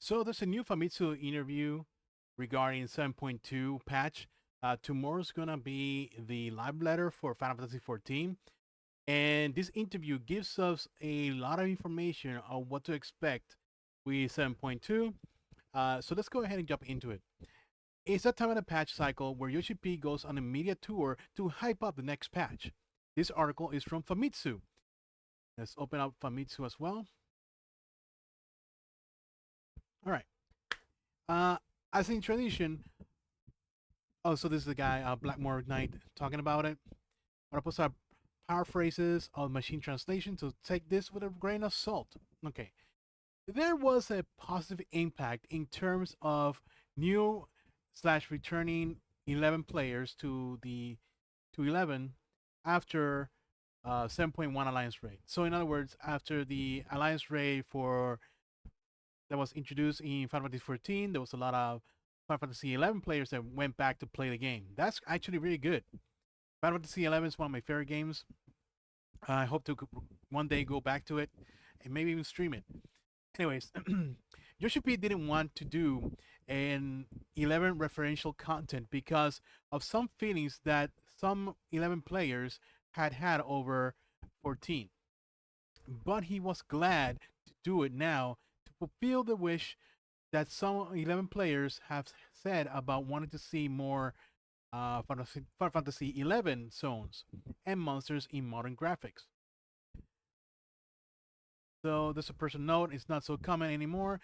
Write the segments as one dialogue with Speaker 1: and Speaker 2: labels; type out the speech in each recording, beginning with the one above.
Speaker 1: So there's a new Famitsu interview regarding 7.2 patch. Tomorrow's gonna be the live letter for Final Fantasy 14, and this interview gives us a lot of information on what to expect with 7.2. So let's go ahead and jump into it. It's that time of the patch cycle where Yoshi-P goes on a media tour to hype up the next patch. This article is from Famitsu. Let's open up Famitsu as well. All right. As in tradition, oh, so this is the guy, Blackmore Knight, talking about it. I'm gonna post our paraphrases of machine translation, so take this with a grain of salt. Okay. There was a positive impact in terms of new slash returning 11 players to the to 11 after 7.1 alliance raid. So in other words, after the alliance raid for that was introduced in Final Fantasy 14, there was a lot of Final Fantasy 11 players that went back to play the game. That's actually really good. Final Fantasy 11 is one of my favorite games. I hope to one day go back to it and maybe even stream it. Anyways, Yoshi-P didn't want to do an 11 referential content because of some feelings that some 11 players had over 14. But he was glad to do it now to fulfill the wish that some 11 players have said about wanting to see more Final Fantasy 11 zones and monsters in modern graphics. So there's a personal note. It's not so common anymore.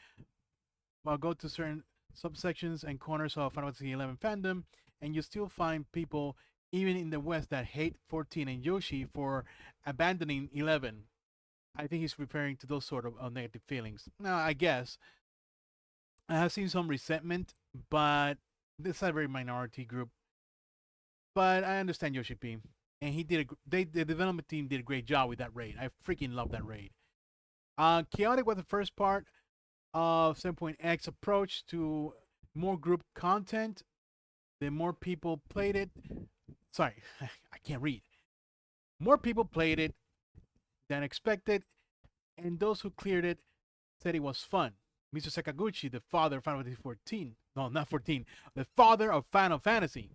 Speaker 1: I'll go to certain subsections and corners of Final Fantasy 11 fandom, and you still find people even in the West that hate 14 and Yoshi for abandoning 11. I think he's referring to those sort of negative feelings. Now, I guess I have seen some resentment, but this is a very minority group. But I understand Yoshi-P, and the development team did a great job with that raid. I freaking love that raid. Chaotic was the first part of 7.x approach to more group content. The more people played it. Sorry, I can't read. More people played it than expected, and those who cleared it said it was fun. Mr. Sakaguchi, the father of Final Fantasy 14, no, not 14, the father of Final Fantasy,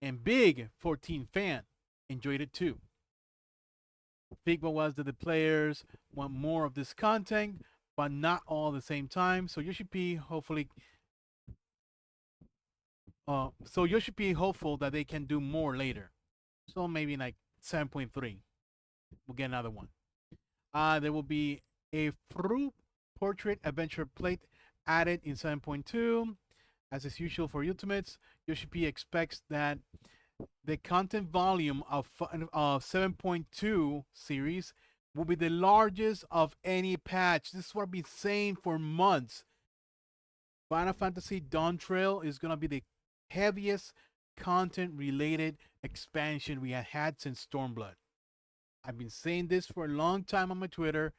Speaker 1: and big 14 fan, enjoyed it too. Feedback was that the players want more of this content, but not all at the same time. So Yoshi-P hopefully, Yoshi-P hopeful that they can do more later. So maybe like 7.3, we'll get another one. There will be a fruit portrait adventure plate added in 7.2. As is usual for Ultimates, Yoshi-P expects that the content volume of 7.2 series will be the largest of any patch. This is what I've been saying for months. Final Fantasy Dawntrail is going to be the heaviest content related expansion we have had since Stormblood. I've been saying this for a long time on my Twitter.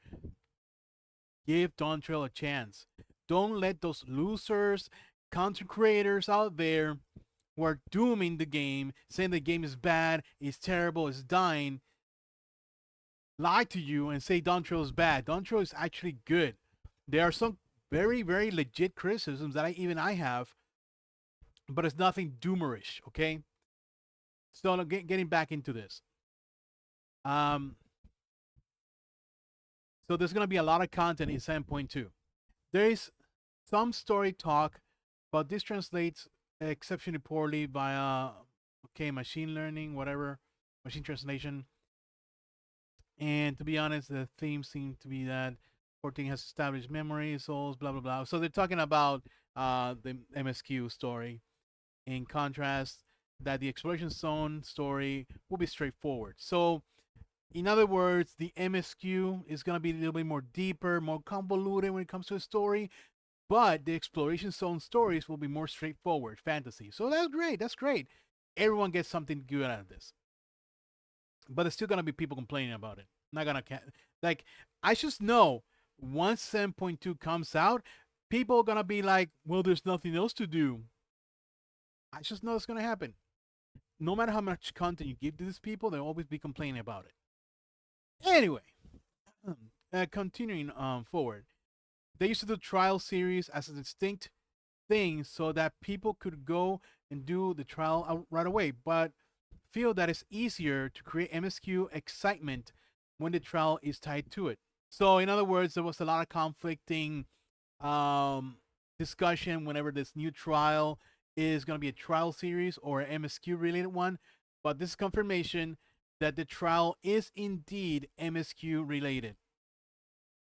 Speaker 1: Give Dawntrail a chance. Don't let those losers, content creators out there who are dooming the game, saying the game is bad, it's terrible, it's dying, lie to you and say Dawntrail is bad. Dawntrail is actually good. There are some very, very legit criticisms that I have, but it's nothing doomerish, okay? So getting back into this. So there's going to be a lot of content in 7.2. There is some story talk, but this translates exceptionally poorly via machine learning, whatever, machine translation. And to be honest, the theme seems to be that 14 has established memory, souls, blah blah blah. So they're talking about the MSQ story. In contrast, that the exploration zone story will be straightforward. So, in other words, the MSQ is going to be a little bit more deeper, more convoluted when it comes to a story, but the exploration zone stories will be more straightforward, fantasy. So that's great. That's great. Everyone gets something good out of this. But there's still going to be people complaining about it. Not going to, like, I just know once 7.2 comes out, people are going to be like, well, there's nothing else to do. I just know it's going to happen. No matter how much content you give to these people, they'll always be complaining about it. Anyway, continuing forward. They used to do trial series as a distinct thing so that people could go and do the trial right away, but feel that it's easier to create MSQ excitement when the trial is tied to it. So, in other words, there was a lot of conflicting um, discussion whenever this new trial is going to be a trial series or an MSQ related one. But this is confirmation that the trial is indeed MSQ related.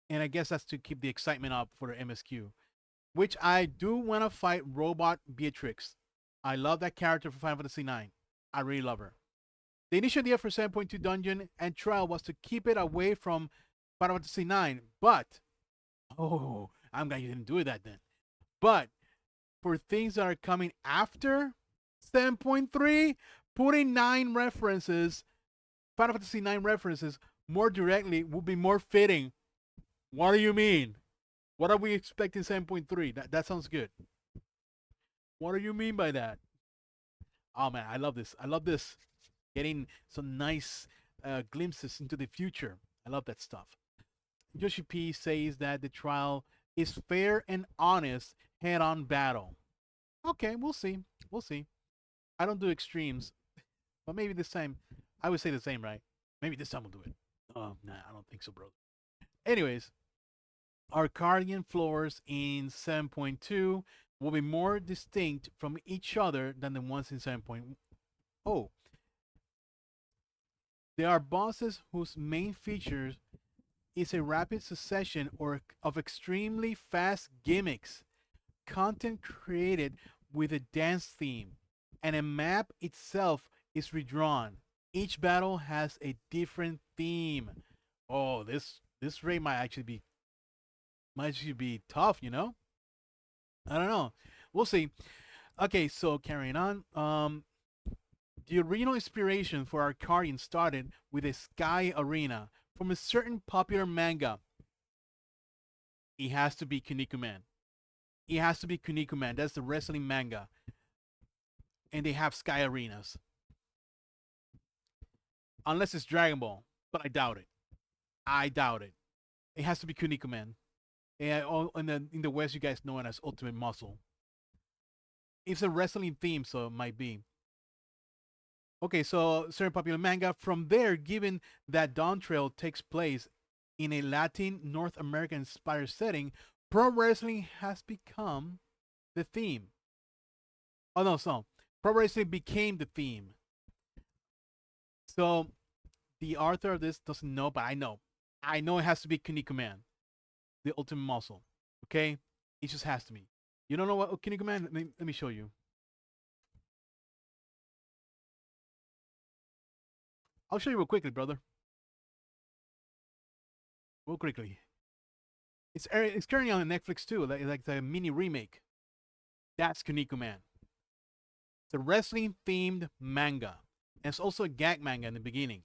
Speaker 1: And I guess that's to keep the excitement up for the MSQ, which I do want to fight Robot Beatrix. I love that character for Final Fantasy IX. I really love her. The initial idea for 7.2 Dungeon and Trial was to keep it away from Final Fantasy IX, but I'm glad you didn't do that then. But for things that are coming after 7.3, putting 9 references, Final Fantasy IX references, more directly would be more fitting. What do you mean? What are we expecting 7.3? That sounds good. What do you mean by that? Oh man, I love this. I love this. Getting some nice glimpses into the future. I love that stuff. Yoshi-P says that the trial is fair and honest head-on battle. Okay, we'll see. We'll see. I don't do extremes, but maybe this time I would say the same, right? Maybe this time we'll do it. Oh, nah, I don't think so, bro. Anyways, our Guardian floors in 7.2 will be more distinct from each other than the ones in 7.0. There are bosses whose main features is a rapid succession or of extremely fast gimmicks, content created with a dance theme, and a map itself is redrawn. Each battle has a different theme. Oh, this raid might actually be tough, you know? I don't know. We'll see. Okay, so carrying on. The original inspiration for our Arcadian started with a sky arena from a certain popular manga. It has to be Kinnikuman. It has to be Kinnikuman. That's the wrestling manga. And they have sky arenas. Unless it's Dragon Ball, but I doubt it. I doubt it. It has to be Kinnikuman. And in the West, you guys know it as Ultimate Muscle. It's a wrestling theme, so it might be. Okay, so certain popular manga. From there, given that Dawntrail takes place in a Latin North American inspired setting, pro wrestling has become the theme. Oh no, so pro wrestling became the theme. So the author of this doesn't know, but I know. I know it has to be Kinnikuman, the Ultimate Muscle. Okay, it just has to be. You don't know what Kinnikuman? Let me show you. I'll show you real quickly, brother. Real quickly. It's currently on Netflix too, like the mini remake. That's Kinnikuman. It's a wrestling themed manga. And it's also a gag manga in the beginning.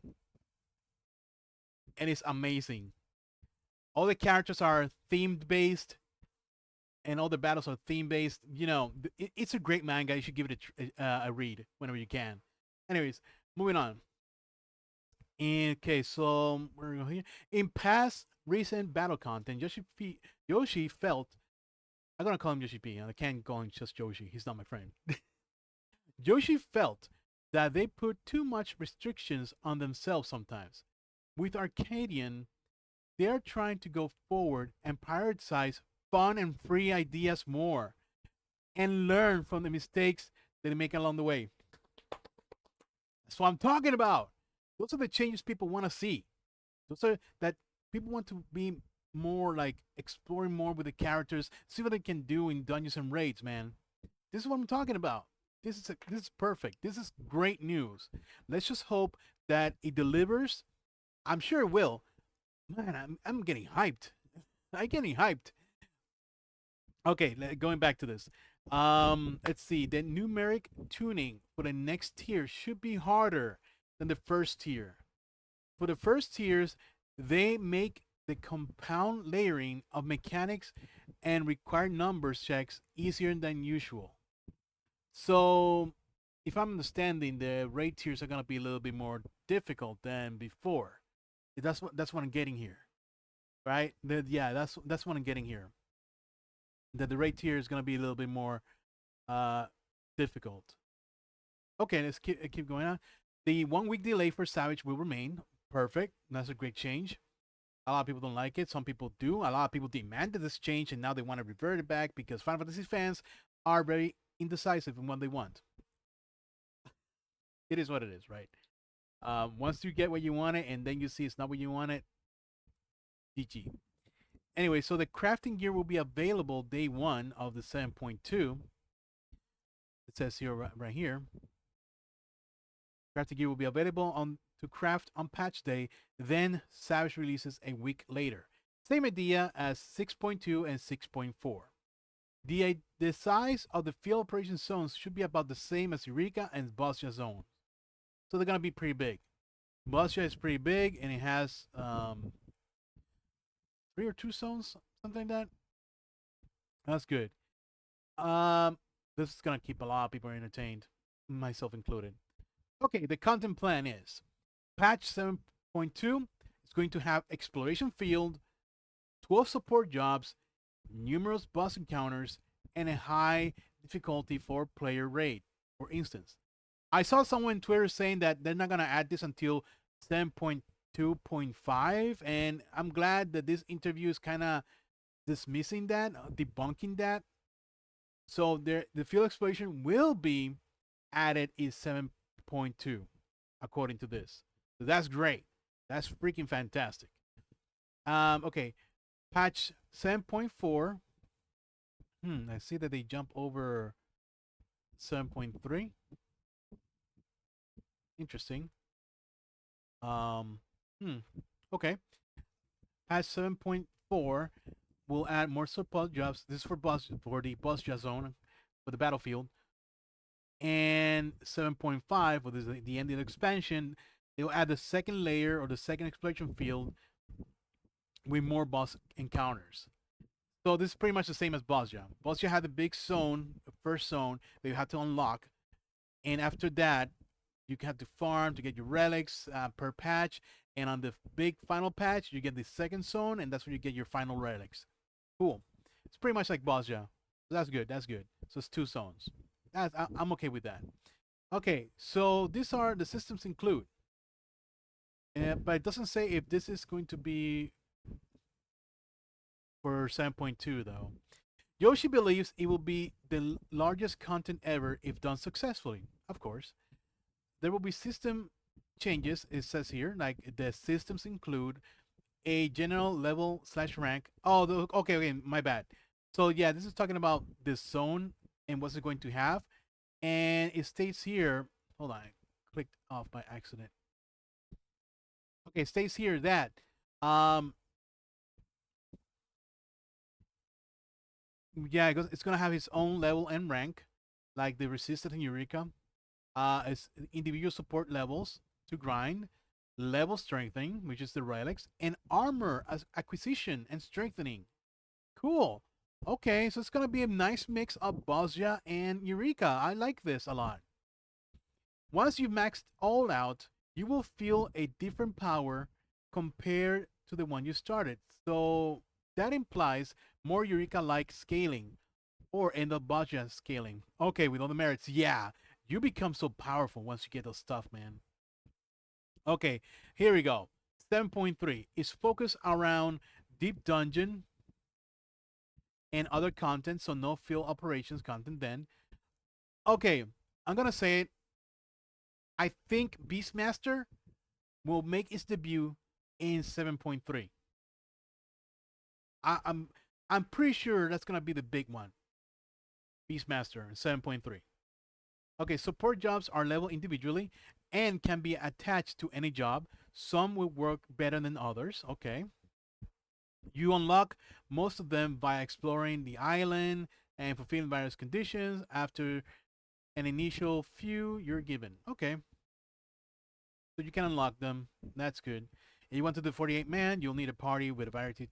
Speaker 1: And it's amazing. All the characters are themed based, and all the battles are theme based. You know, it's a great manga. You should give it a read whenever you can. Anyways, moving on. Okay, so we're going here. In past recent battle content, Yoshi felt. I'm gonna call him Yoshi-P. I can't call him just Yoshi. He's not my friend. Yoshi felt that they put too much restrictions on themselves sometimes. With Arcadian, they are trying to go forward and prioritize fun and free ideas more, and learn from the mistakes that they make along the way. That's what I'm talking about. Those are the changes people want to see. Those are that people want to be more like exploring more with the characters, see what they can do in dungeons and raids, man. This is what I'm talking about. This is perfect. This is great news. Let's just hope that it delivers. I'm sure it will. Man, I'm getting hyped. I'm getting hyped. Okay, going back to this. Let's see. The numeric tuning for the next tier should be harder than the first tier. For the first tiers, they make the compound layering of mechanics and required numbers checks easier than usual. So, if I'm understanding, the raid tiers are gonna be a little bit more difficult than before. That's what I'm getting here, right? That's what I'm getting here. that the raid tier is gonna be a little bit more difficult. Okay, let's keep going on. The 1 week delay for Savage will remain. Perfect. That's a great change. A lot of people don't like it. Some people do. A lot of people demanded this change, and now they want to revert it back because Final Fantasy fans are very indecisive in what they want. It is what it is, right? Once you get what you wanted, and then you see it's not what you wanted, GG. Anyway, so the crafting gear will be available day 1 of the 7.2. It says here, right here. Crafting gear will be available to craft on patch day. Then Savage releases a week later. Same idea as 6.2 and 6.4. The size of the field operation zones should be about the same as Eureka and Bozja zone. So they're gonna be pretty big. Bozja is pretty big, and it has 3 or 2 zones, something like that. That's good. This is gonna keep a lot of people entertained, myself included. Okay, the content plan is patch 7.2 is going to have exploration field, 12 support jobs, numerous boss encounters, and a high difficulty 4-player raid, for instance. I saw someone on Twitter saying that they're not going to add this until 7.2.5, and I'm glad that this interview is kind of dismissing that, debunking that. So the field exploration will be added in 7.2, according to this. So that's great. That's freaking fantastic. Okay, patch 7.4. I see that they jump over 7.3. Interesting. Okay. Patch 7.4 will add more support jobs. This is for the Bozja zone, for the battlefield. And 7.5, which is the end of the expansion, they will add the second layer or the second exploration field with more boss encounters. So this is pretty much the same as Bozja. Bozja had the big zone, the first zone that you have to unlock, and after that, you have to farm to get your relics per patch. And on the big final patch, you get the second zone, and that's where you get your final relics. Cool. It's pretty much like Bozja. That's good. That's good. So it's 2 zones. I'm okay with that. Okay, so these are the systems include. But it doesn't say if this is going to be for 7.2 though. Yoshi believes it will be the largest content ever if done successfully. Of course. There will be system changes, it says here, like the systems include a general level / rank. Oh, okay, my bad. So yeah, this is talking about this zone and what's it going to have. And it states here, hold on, I clicked off by accident. Okay, it states here that yeah, it's gonna have its own level and rank, like the Resistance and Eureka. It's individual support levels to grind, level strengthening, which is the relics, and armor as acquisition and strengthening. Cool. Okay, so it's gonna be a nice mix of Bozja and Eureka. I like this a lot. Once you've maxed all out, you will feel a different power compared to the one you started. So that implies more Eureka-like scaling or end up Bozja scaling. Okay, with all the merits, yeah. You become so powerful once you get those stuff, man. Okay, here we go. 7.3 is focused around deep dungeon and other content, so no field operations content then. Okay, I'm gonna say it. I think Beastmaster will make its debut in 7.3. I'm pretty sure that's gonna be the big one. Beastmaster 7.3. Okay, support jobs are leveled individually and can be attached to any job. Some will work better than others. Okay. You unlock most of them by exploring the island and fulfilling various conditions. After an initial few, you're given. Okay. So you can unlock them. That's good. If you want to do 48 man, you'll need a party with a variety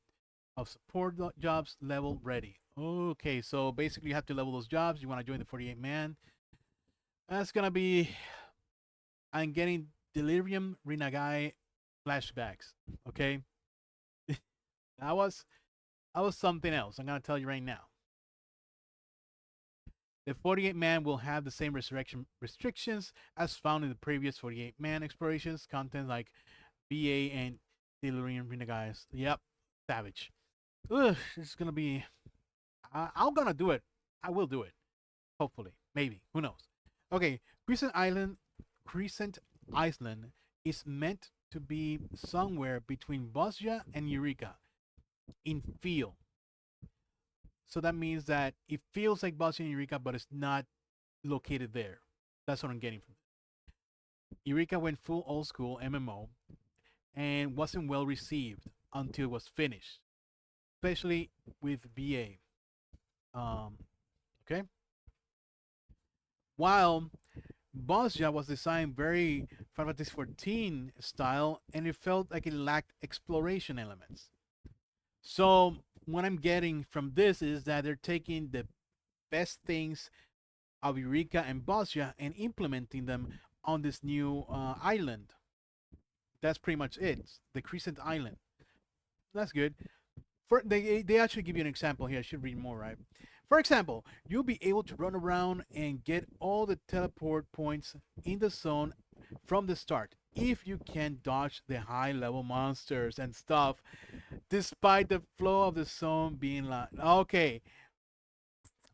Speaker 1: of support jobs level ready. Okay, so basically you have to level those jobs. You want to join the 48 man. That's gonna be. I'm getting Delirium Renagai flashbacks. Okay, that was something else. I'm gonna tell you right now. The 48-man will have the same resurrection restrictions as found in the previous 48-man explorations. Content like BA and Delirium in the guys. Yep, savage. Ugh, it's gonna be. I'm gonna do it. I will do it. Hopefully, maybe. Who knows? Okay, Crescent Island is meant to be somewhere between Bozja and Eureka in feel. So that means that it feels like Bozja and Eureka, but it's not located there. That's what I'm getting from it. Eureka went full old school MMO and wasn't well received until it was finished, especially with BA. Okay. While Bozja was designed very Final Fantasy 14 style, and it felt like it lacked exploration elements. So what I'm getting from this is that they're taking the best things of Eureka and Bozja and implementing them on this new island. That's pretty much it. The Crescent Island. That's good. They actually give you an example here. I should read more, right? For example, you'll be able to run around and get all the teleport points in the zone from the start if you can dodge the high level monsters and stuff, despite the flow of the zone being like, okay,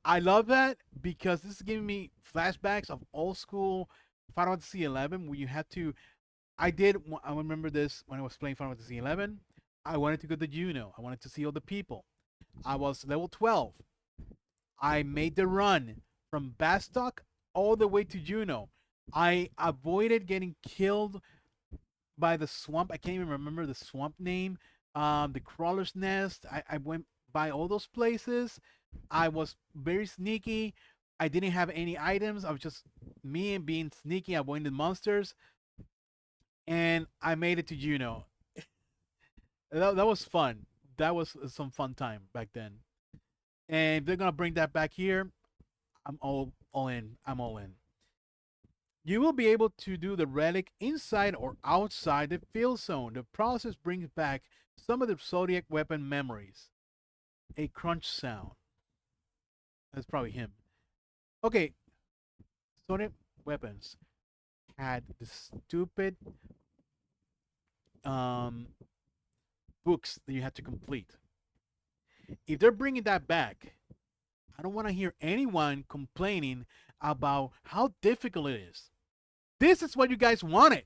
Speaker 1: I love that because this is giving me flashbacks of old school Final Fantasy 11 where you had to. I remember this when I was playing Final Fantasy 11. I wanted to go to Juno. I wanted to see all the people. I was level 12. I made the run from Bastok all the way to Juno. I avoided getting killed by the swamp. I can't even remember the swamp name. The Crawler's Nest. I went by all those places. I was very sneaky. I didn't have any items. I was just me and being sneaky, avoiding monsters. And I made it to Juno. That was fun. That was some fun time back then. And if they're gonna bring that back here, I'm all in. I'm all in. You will be able to do the relic inside or outside the field zone. The process brings back some of the Zodiac weapon memories. A crunch sound. That's probably him. Okay, Zodiac weapons had the stupid books that you had to complete. If they're bringing that back, I don't want to hear anyone complaining about how difficult it is. This is what you guys wanted,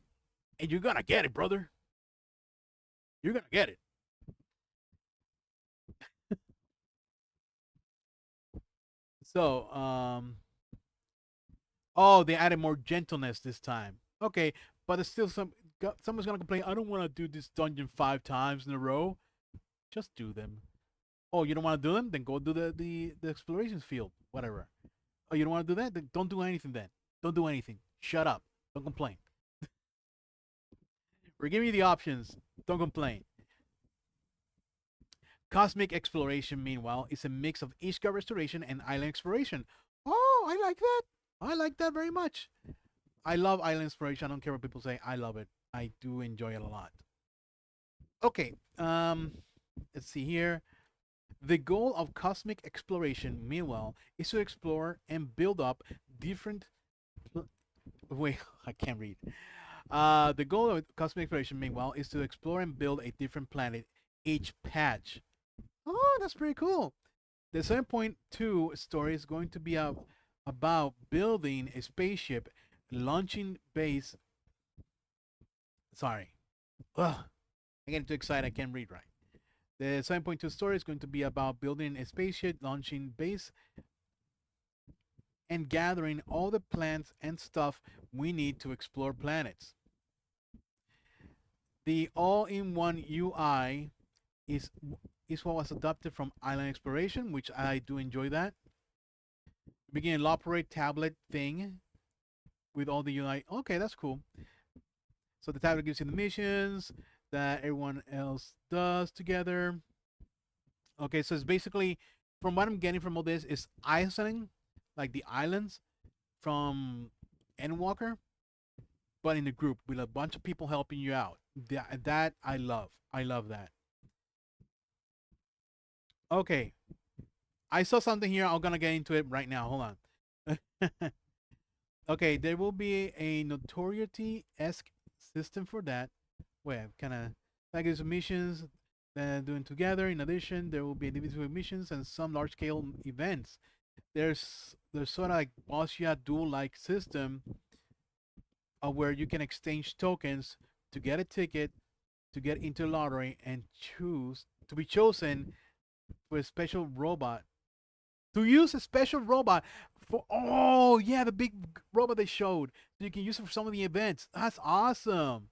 Speaker 1: and you're gonna get it, brother. You're gonna get it. So, oh, they added more gentleness this time. Okay, but there's still someone's gonna complain. I don't want to do this dungeon 5 times in a row. Just do them. Oh, you don't want to do them? Then go do the exploration field, whatever. Oh, you don't want to do that? Then don't do anything. Then don't do anything. Shut up. Don't complain. We're giving you the options. Don't complain. Cosmic exploration, meanwhile, is a mix of Ishka restoration and island exploration. Oh, I like that. I like that very much. I love island exploration. I don't care what people say. I love it. I do enjoy it a lot. Okay. Let's see here. The goal of cosmic exploration, meanwhile, is to explore and build up different. Wait, I can't read. The goal of cosmic exploration, meanwhile, is to explore and build a different planet each patch. Oh, that's pretty cool. The 7.2 story is going to be about building a spaceship, launching base. Sorry. Ugh. I get too excited. I can't read right. The 7.2 story is going to be about building a spaceship, launching base, and gathering all the plants and stuff we need to explore planets. The all-in-one UI is what was adopted from Island Exploration, which I do enjoy that. Begin a operate tablet thing with all the UI. Okay, that's cool. So the tablet gives you the missions that everyone else does together. Okay, so it's basically, from what I'm getting from all this, is isolating, like the islands from Endwalker, but in a group with a bunch of people helping you out. That I love. I love that. Okay. I saw something here. I'm going to get into it right now. Hold on. Okay, there will be a notoriety-esque system for that. Where kind of package missions that doing together. In addition, there will be individual missions and some large-scale events. There's sort of like Bozja duel-like system where you can exchange tokens to get a ticket to get into lottery and choose to be chosen for a special robot to use a special robot for oh yeah the big robot they showed so you can use it for some of the events. That's awesome.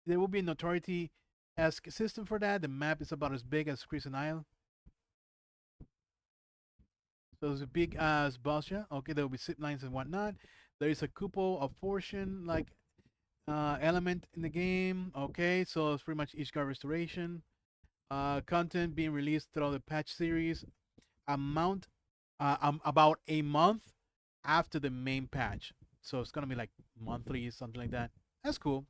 Speaker 1: There will be a notoriety esque system for that. The map is about as big as Crescent Isle. So it's as big as Bosnia. Okay, there will be zip lines and whatnot. There is a couple of fortune like element in the game. Okay, so it's pretty much each guard restoration. Content being released throughout the patch series. Amount about a month after the main patch. So it's gonna be like monthly, something like that. That's cool.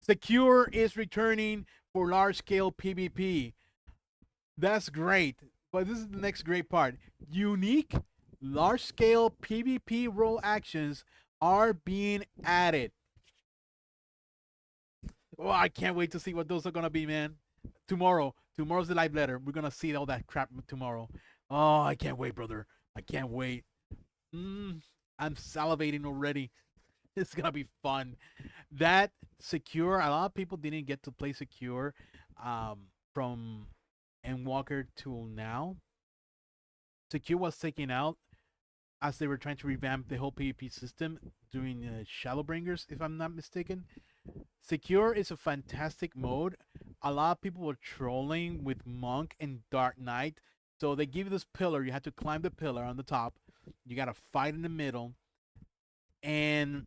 Speaker 1: Secure is returning for large scale PvP. That's great. But this is the next great part. Unique large scale PvP role actions are being added. Oh, I can't wait to see what those are gonna be, man. Tomorrow's the live letter. We're gonna see all that crap tomorrow. Oh, I can't wait, brother. I can't wait. I'm salivating already. It's gonna be fun. That secure. A lot of people didn't get to play secure from Endwalker till now. Secure was taken out as they were trying to revamp the whole PvP system doing Shadowbringers, if I'm not mistaken. Secure is a fantastic mode. A lot of people were trolling with Monk and Dark Knight. So they give you this pillar. You have to climb the pillar on the top. You got to fight in the middle. And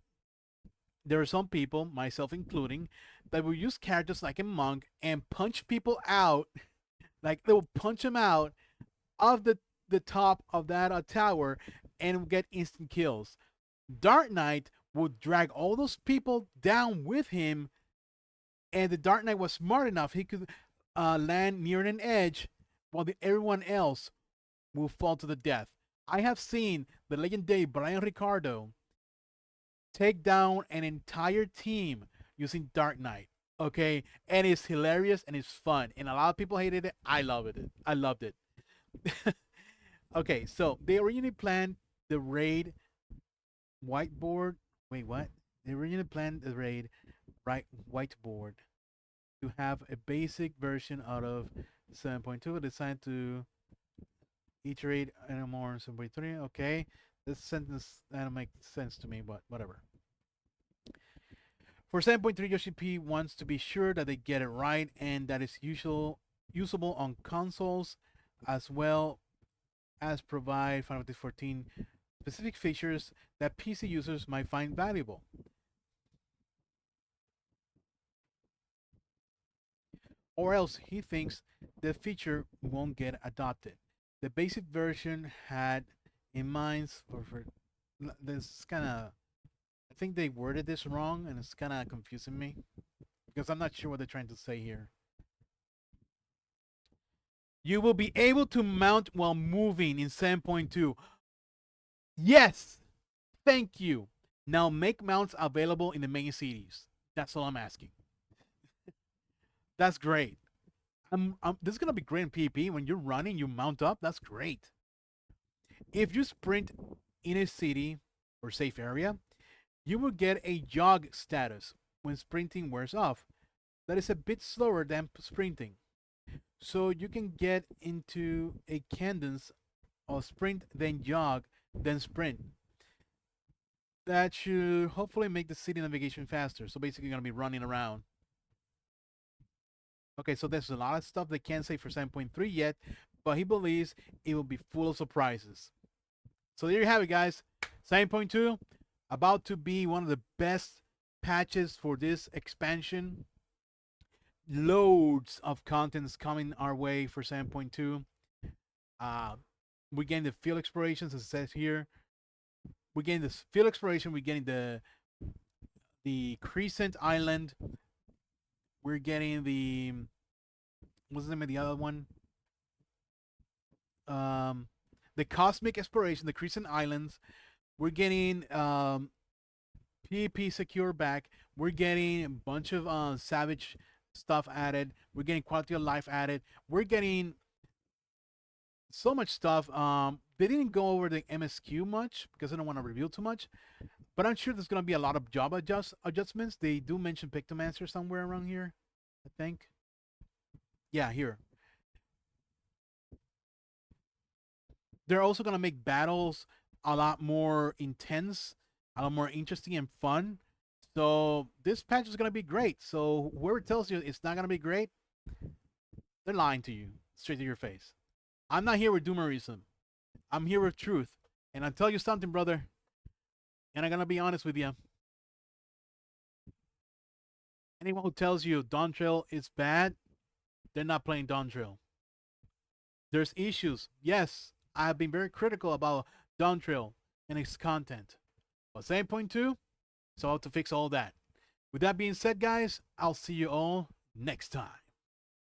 Speaker 1: there are some people, myself including, that will use characters like a monk and punch people out. Like they will punch them out of the top of that tower and get instant kills. Dark Knight would drag all those people down with him, and the Dark Knight was smart enough he could land near an edge while everyone else will fall to the death. I have seen the legendary Brian Ricardo take down an entire team using Dark Knight. Okay, and it's hilarious and it's fun, and a lot of people hated it. I loved it. I loved it. Okay, so they originally planned the raid whiteboard. Wait, what? They originally planned the raid whiteboard to have a basic version out of 7.2. Designed to iterate and more on 7.3. Okay, this sentence that don't make sense to me, but whatever. For 7.3, Yoshi-P wants to be sure that they get it right and that it's usable on consoles as well as provide Final Fantasy 14 specific features that PC users might find valuable. Or else he thinks the feature won't get adopted. The basic version had in mind for this kind of, I think they worded this wrong and it's kind of confusing me because I'm not sure what they're trying to say here. You will be able to mount while moving in 7.2. Yes, thank you. Now make mounts available in the main cities. That's all I'm asking. That's great. This is gonna be great in PvP. When you're running, you mount up. That's great. If you sprint in a city or safe area, you will get a jog status when sprinting wears off. That is a bit slower than sprinting. So you can get into a cadence of sprint, then jog, then sprint. That should hopefully make the city navigation faster. So basically, you're gonna be running around. Okay, so there's a lot of stuff they can't say for 7.3 yet, but he believes it will be full of surprises. So there you have it, guys. 7.2 about to be one of the best patches for this expansion. Loads of contents coming our way for 7.2. We're getting the field explorations, as it says here. We're getting this field exploration. We're getting the Crescent Island. We're getting what's the name of the other one? the cosmic exploration, the Crescent Islands. We're getting PvP secure back. We're getting a bunch of savage stuff added. We're getting quality of life added. We're getting so much stuff. They didn't go over the MSQ much because I don't want to reveal too much. But I'm sure there's gonna be a lot of job adjustments. They do mention Pictomancer somewhere around here, I think. Yeah, here. They're also gonna make battles a lot more intense, a lot more interesting and fun. So this patch is gonna be great. So whoever tells you it's not gonna be great, they're lying to you straight to your face. I'm not here with doomerism. I'm here with truth. And I'll tell you something, brother. And I'm gonna be honest with you. Anyone who tells you Dawntrail is bad, they're not playing Dawntrail. There's issues. Yes, I have been very critical about Dawntrail and its content. But 7.2, so I have to fix all that. With that being said, guys, I'll see you all next time.